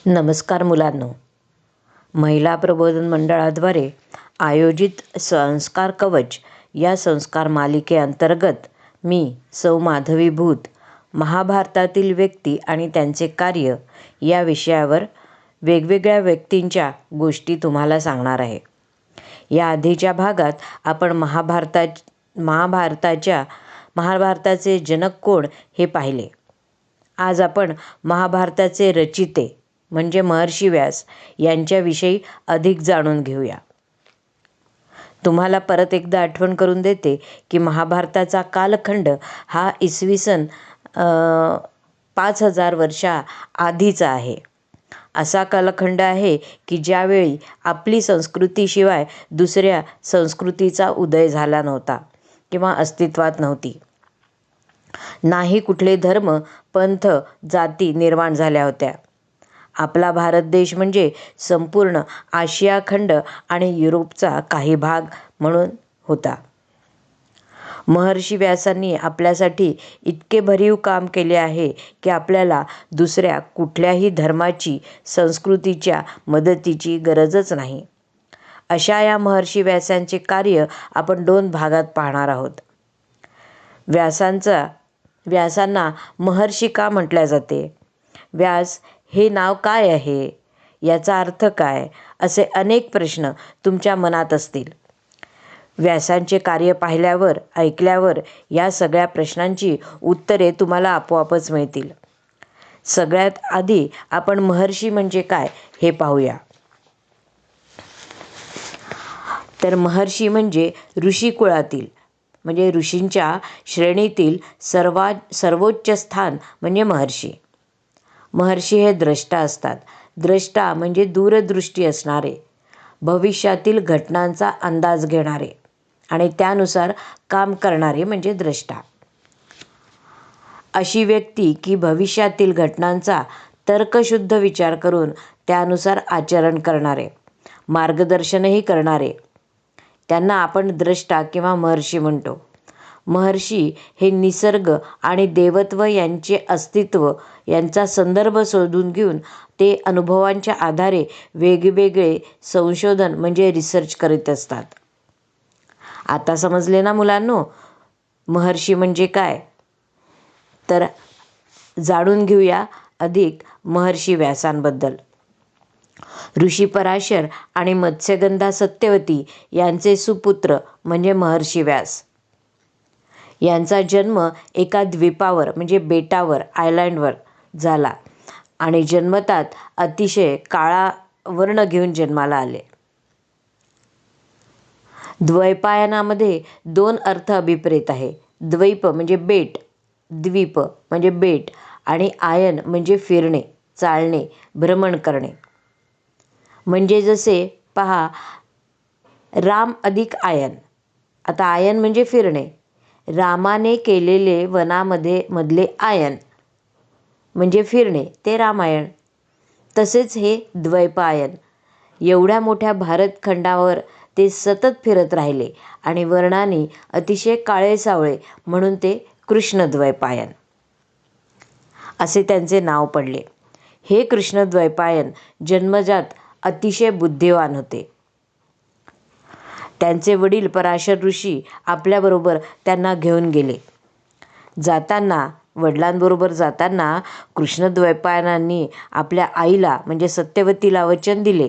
नमस्कार मुलांनो. महिला प्रबोधन मंडळाद्वारे आयोजित संस्कार कवच या संस्कार मालिकेअंतर्गत मी सौ माधवी भूत महाभारतातील व्यक्ती आणि त्यांचे कार्य या विषयावर वेगवेगळ्या व्यक्तींच्या गोष्टी तुम्हाला सांगणार आहे. या आधीच्या भागात आपण महाभारताचे जनक कोण हे पाहिले. आज आपण महाभारताचे रचिते म्हणजे महर्षी व्यास यांच्याविषयी अधिक जाणून घेऊया. तुम्हाला परत एकदा आठवण करून देते की महाभारताचा कालखंड हा इसवी सन 5000 वर्षा आधीचा आहे. असा कालखंड आहे की ज्यावेळी आपली संस्कृतीशिवाय दुसऱ्या संस्कृतीचा उदय झाला नव्हता किंवा अस्तित्वात नव्हती. नाही कुठले धर्म, पंथ, जाती निर्माण झाल्या होत्या. आपला भारत देश म्हणजे संपूर्ण आशिया खंड आणि युरोपचा काही भाग म्हणून होता. महर्षी व्यासांनी आपल्यासाठी इतके भरीव काम केले आहे की आपल्याला दुसऱ्या कुठल्याही धर्माची, संस्कृतीच्या मदतीची गरजच नाही. अशा या महर्षी व्यासांचे कार्य आपण 2 भागात पाहणार आहोत. व्यासांना महर्षी का म्हटले जाते? व्यास हे नाव काय आहे? याचा अर्थ काय? असे अनेक प्रश्न तुमच्या मनात असतील. व्यासांचे कार्य पाहिल्यावर, ऐकल्यावर या सगळ्या प्रश्नांची उत्तरे तुम्हाला आपोआपच मिळतील. सगळ्यात आधी आपण महर्षी म्हणजे काय हे पाहूया. तर महर्षी म्हणजे ऋषी कुळातील म्हणजे ऋषींच्या श्रेणीतील सर्वोच्च स्थान म्हणजे महर्षी. महर्षी हे द्रष्टा असतात. द्रष्टा म्हणजे दूरदृष्टी असणारे, भविष्यातील घटनांचा अंदाज घेणारे आणि त्यानुसार काम करणारे म्हणजे द्रष्टा. अशी व्यक्ती की भविष्यातील घटनांचा तर्कशुद्ध विचार करून त्यानुसार आचरण करणारे, मार्गदर्शनही करणारे, त्यांना आपण द्रष्टा किंवा महर्षी म्हणतो. महर्षी हे निसर्ग आणि देवत्व यांचे अस्तित्व यांचा संदर्भ शोधून घेऊन ते अनुभवांच्या आधारे वेगवेगळे संशोधन म्हणजे रिसर्च करीत असतात. आता समजले ना मुलांनो महर्षी म्हणजे काय? तर जाणून घेऊया अधिक महर्षी व्यासांबद्दल. ऋषी पराशर आणि मत्स्यगंधा सत्यवती यांचे सुपुत्र म्हणजे महर्षी व्यास. यांचा जन्म एका द्वीपावर म्हणजे बेटावर, आयलँडवर झाला आणि जन्मतात अतिशय काळा वर्ण घेऊन जन्माला आले. द्वैपायनामध्ये 2 अर्थ अभिप्रेत आहे. द्वैप म्हणजे बेट, द्वीप म्हणजे बेट आणि आयन म्हणजे फिरणे, चालणे, भ्रमण करणे. म्हणजे जसे पहा, राम अधिक आयन. आता आयन म्हणजे फिरणे. रामाने केलेले वनामध्ये मधले आयन म्हणजे फिरणे ते रामायण. तसेच हे द्वैपायन. एवढ्या मोठ्या भारतखंडावर ते सतत फिरत राहिले आणि वर्णाने अतिशय काळे सावळे म्हणून ते कृष्णद्वैपायन असे त्यांचे नाव पडले. हे कृष्णद्वैपायन जन्मजात अतिशय बुद्धिवान होते. त्यांचे वडील पराशर ऋषी आपल्याबरोबर त्यांना घेऊन गेले. वडिलांबरोबर जाताना कृष्णद्वैपायनांनी आपल्या आईला म्हणजे सत्यवतीला वचन दिले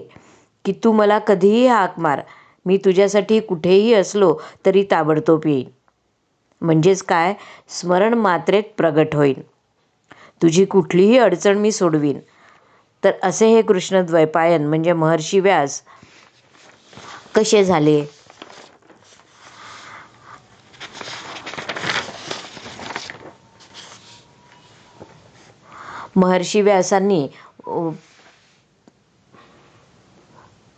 की तू मला कधीही हाक मार, मी तुझ्यासाठी कुठेही असलो तरी ताबडतोब येईन. म्हणजेच काय, स्मरण मात्रेत प्रगट होईन, तुझी कुठलीही अडचण मी सोडवीन. तर असे हे कृष्णद्वैपायन म्हणजे महर्षी व्यास कसे झाले? महर्षी व्यासांनी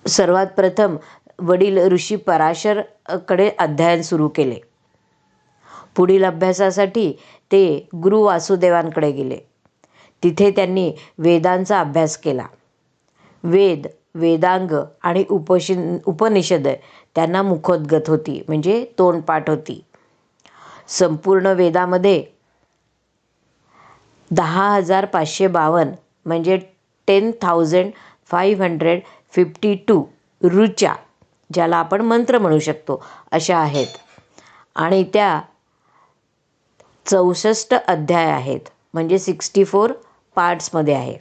सर्वात प्रथम वडील ऋषी पराशर कडे अध्ययन सुरू केले. पुढील अभ्यासासाठी ते गुरु वासुदेवांकडे गेले. तिथे त्यांनी वेदांचा अभ्यास केला. वेद, वेदांग आणि उपनिषद त्यांना मुखोद्गत होती म्हणजे तोंडपाठ होती. संपूर्ण वेदामध्ये 10,552 म्हणजे 10,552 ऋचा, ज्याला आपण मंत्र म्हणू शकतो, अशा आहेत. आणि त्या 64 अध्याय आहेत, म्हणजे 64 पार्ट्समध्ये आहे.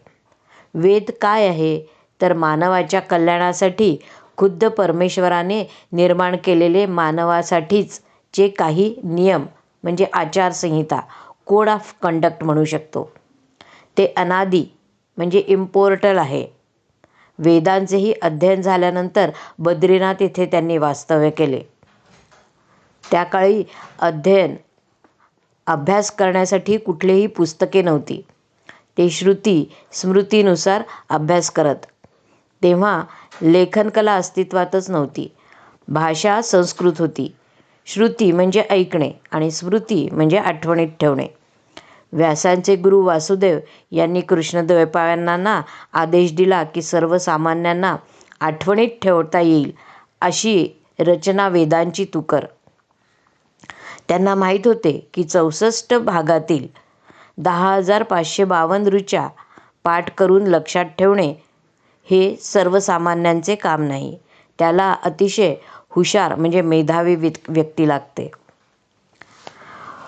वेद काय आहे तर मानवाच्या कल्याणासाठी खुद्द परमेश्वराने निर्माण केलेले मानवासाठीच जे काही नियम, म्हणजे आचारसंहिता, कोड ऑफ कंडक्ट म्हणू शकतो, ते अनादी म्हणजे इम्पोर्टल आहे. वेदांचेही अध्ययन झाल्यानंतर बद्रीनाथ येथे त्यांनी वास्तव्य केले. त्या काळी अभ्यास करण्यासाठी कुठलीही पुस्तके नव्हती. ते श्रुती स्मृतीनुसार अभ्यास करत. तेव्हा लेखनकला अस्तित्वातच नव्हती. भाषा संस्कृत होती. श्रुती म्हणजे ऐकणे आणि स्मृती म्हणजे आठवणीत ठेवणे. व्यासांचे गुरु वासुदेव यांनी कृष्णद्वैपायनांना आदेश दिला की सर्वसामान्यांना आठवणीत ठेवता येईल अशी रचना वेदांची तू कर. त्यांना माहीत होते की 64 भागातील 10,552 ऋचा पाठ करून लक्षात ठेवणे हे सर्वसामान्यांचे काम नाही. त्याला अतिशय हुशार म्हणजे मेधावी व्यक्ती लागते.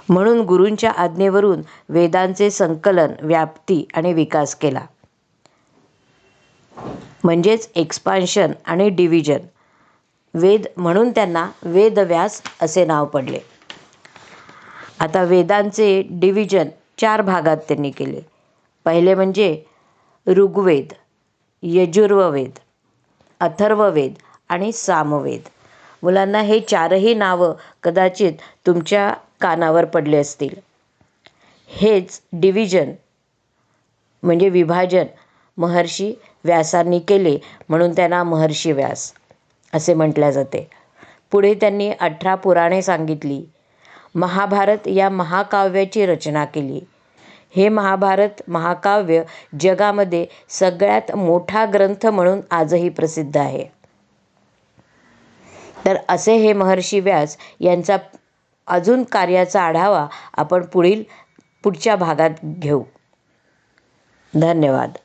म्हणून गुरूंच्या आज्ञेवरून वेदांचे संकलन, व्याप्ती आणि विकास केला, म्हणजेच एक्सपान्शन आणि डिव्हिजन. वेद म्हणून त्यांना वेदव्यास असे नाव पडले. आता वेदांचे डिव्हिजन 4 भागात त्यांनी केले. पहिले म्हणजे ऋग्वेद, यजुर्वेद, अथर्ववेद आणि सामवेद. मुलांना हे 4ही नावं कदाचित तुमच्या कानावर पडले असतील. हेच डिव्हिजन म्हणजे विभाजन महर्षी व्यासांनी केले, म्हणून त्यांना महर्षी व्यास असे म्हटले जाते. पुढे त्यांनी 18 पुराणे सांगितली. महाभारत या महाकाव्याची रचना केली. हे महाकाव्य जगामध्ये सगळ्यात मोठा ग्रंथ म्हणून आजही प्रसिद्ध आहे. तर असे हे महर्षी व्यास यांचा अजून कार्याचा आढावा आपण पुढच्या भागात घेऊ. धन्यवाद.